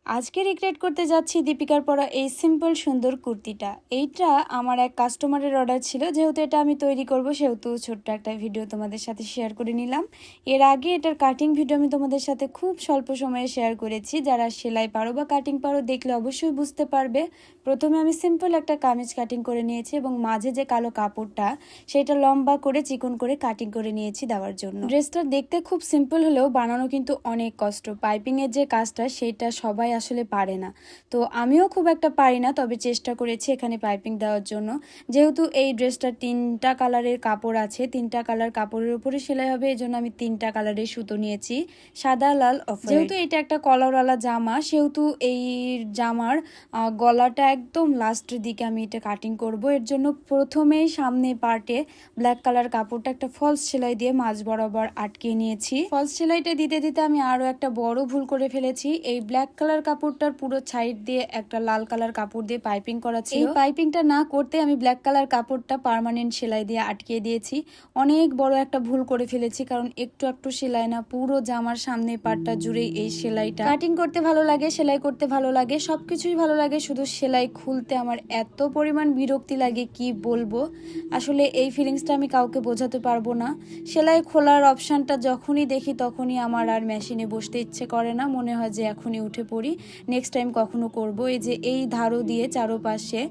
আজকে রিক্রিয়েট করতে যাচ্ছি দীপিকার পরা এই সিম্পল সুন্দর কুর্তিটা। এইটা আমার এক কাস্টমারের অর্ডার ছিল, যেহেতু এটা আমি তৈরি করব সেহেতু ছোট্ট একটা ভিডিও তোমাদের সাথে শেয়ার করে নিলাম। এর আগে এটার কাটিং ভিডিও আমি তোমাদের সাথে খুব স্বল্প সময়ে শেয়ার করেছি। যারা সেলাই পারো বা কাটিং পারো দেখলে অবশ্যই বুঝতে পারবে। প্রথমে আমি সিম্পল একটা কামিজ কাটিং করে নিয়েছি এবং মাঝে যে কালো কাপড়টা সেটা লম্বা করে চিকন করে কাটিং করে নিয়েছি দেওয়ার জন্য। ড্রেসটা দেখতে খুব সিম্পল হলেও বানানো কিন্তু অনেক কষ্ট। পাইপিংয়ের যে কাজটা সেটা সবাই আসলে পারে না, তো আমিও খুব একটা পারি না, তবে চেষ্টা করেছি এখানে পাইপিং দেওয়ার জন্য। যেহেতু এই ড্রেসটা 3টা কালারের কাপড় আছে, 3টা কালার কাপড়ের উপরে সেলাই হবে, এই জন্য আমি 3টা কালারের সুতো নিয়েছি, সাদা, লাল, অফ। যেহেতু এটা একটা কলারওয়ালা জামা সেহেতু এই জামার গলাটা একদম লাস্টের দিকে আমি এটা কাটিং করব। এর জন্য প্রথমেই সামনে পার্টে ব্ল্যাক কালার কাপড়টা একটা ফলস সেলাই দিয়ে মাঝ বরাবর আটকে নিয়েছি। ফলস সেলাইটা দিতে দিতে আমি আরো একটা বড় ভুল করে ফেলেছি। এই ব্ল্যাক কালার কাপড়টার পুরো সাইড দিয়ে একটা লাল কালার কাপড় দিয়ে পাইপিং করা ছিল। এই পাইপিংটা না করতে আমি ব্ল্যাক কালার কাপড়টা পার্মানেন্ট সেলাই দিয়ে আটকে দিয়েছি। অনেক বড় একটা ভুল করে ফেলেছি, কারণ একটু একটু সেলাই না, পুরো জামার সামনে পাটটা জুড়ে এই সেলাইটা। কাটিং করতে ভালো লাগে, সেলাই করতে ভালো লাগে, সবকিছুই ভালো লাগে, শুধু সেলাই খুলতে আমার এত পরিমাণ বিরক্তি লাগে কি বলবো। আসলে এই ফিলিংসটা আমি কাউকে বোঝাতে পারবো না। সেলাই খোলার অপশানটা যখনই দেখি তখনই আমার আর মেশিনে বসতে ইচ্ছে করে না, মনে হয় যে এখনই উঠে পড়ি, নেক্সট টাইম কখনো করব। এই যে এই ধারও দিয়ে চারোপাশে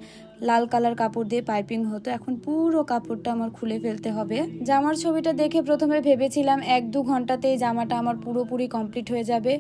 লাল কালার কাপড় দিয়ে পাইপিং হতো, এখন পুরো কাপড়টা আমার খুলে ফেলতে হবে। জামার ছবিটা দেখে প্রথমে ভেবেছিলাম 1-2 ঘন্টাতেই জামাটা আমার পুরোপুরি কমপ্লিট হয়ে যাবে।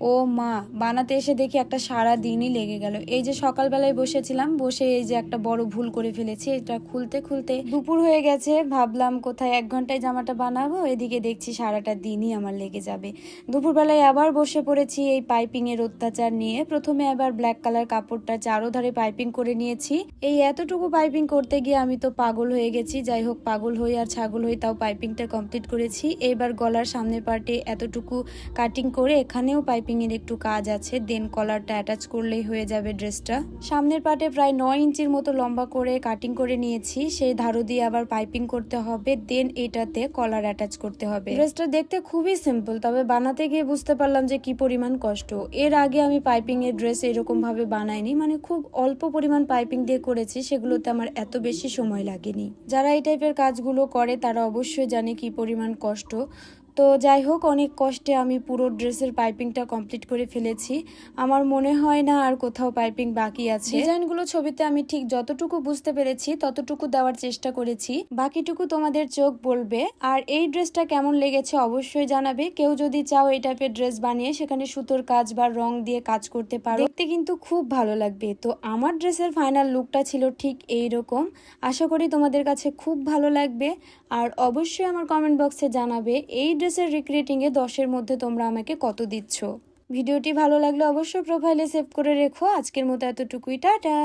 ও মা, বানাতে এসে দেখি একটা সারা দিনই লেগে গেল। এই যে সকালবেলায় বসেছিলাম, বসে এই যে একটা বড় ভুল করে ফেলেছি, এটা খুলতে খুলতে দুপুর হয়ে গেছে। ভাবলাম কোথায় 1 ঘন্টায় জামাটা বানাবো, এদিকে দেখছি সারাটা দিনই আমার লেগে যাবে। দুপুরবেলায় আবার বসে পড়েছি এই পাইপিং এর অত্যাচার নিয়ে। প্রথমে আবার ব্ল্যাক কালার কাপড়টা চারোধারে পাইপিং করে নিয়েছি। এই এতটুকু পাইপিং করতে গিয়ে আমি তো পাগল হয়ে গেছি। যাই হোক, পাগল হই আর ছাগল হই, তাও পাইপিংটা কমপ্লিট করেছি। এবার গলার সামনের পার্টে এতটুকু কাটিং করে এখানেও পাইপিং এর একটু কাজ আছে, দেন কলারটা অ্যাটাচ করলেই হয়ে যাবে ড্রেসটা। সামনের পার্টে প্রায় 9 ইঞ্চির মতো লম্বা করে কাটিং করে নিয়েছি, সেই ধারো দিয়ে আবার পাইপিং করতে হবে, দেন এটাতে কলার অ্যাটাচ করতে হবে। ড্রেসটা দেখতে খুবই সিম্পল, তবে বানাতে গিয়ে বুঝতে পারলাম যে কি পরিমাণ কষ্ট। এর আগে আমি পাইপিং এর ড্রেস এরকম ভাবে বানাইনি, মানে খুব অল্প পরিমাণ পাইপিং দিয়ে করেছি, সেগুলোতে আমার এত বেশি সময় লাগেনি। যারা এই টাইপের কাজগুলো করে তারা অবশ্যই জানে কি পরিমাণ কষ্ট। তো যাই হোক, অনেক কষ্টে আমি পুরো ড্রেসের পাইপিংটা কমপ্লিট করে ফেলেছি। আমার মনে হয় না আর কোথাও পাইপিং বাকি আছে। ডিজাইনগুলো ছবিতে আমি ঠিক যতটুকু বুঝতে পেরেছি ততটুকু দেওয়ার চেষ্টা করেছি, বাকিটুকু তোমাদের চোখ বলবে। আর এই ড্রেসটা কেমন লেগেছে অবশ্যই জানাবে। কেউ যদি চাও এই টাইপের ড্রেস বানিয়ে সেখানে সুতোর কাজ বা রং দিয়ে কাজ করতে পারো, দেখতে কিন্তু খুব ভালো লাগবে। তো আমার ড্রেসের ফাইনাল লুকটা ছিল ঠিক এইরকম। আশা করি তোমাদের কাছে খুব ভালো লাগবে। আর অবশ্যই আমার কমেন্ট বক্সে জানাবে এই ড্রেসের রিক্রিয়েটিংয়ে 10-এর মধ্যে তোমরা আমাকে কত দিচ্ছ। ভিডিওটি ভালো লাগলে অবশ্যই প্রোফাইলে সেভ করে রেখো। আজকের মতো এতটুকুই, টাটা।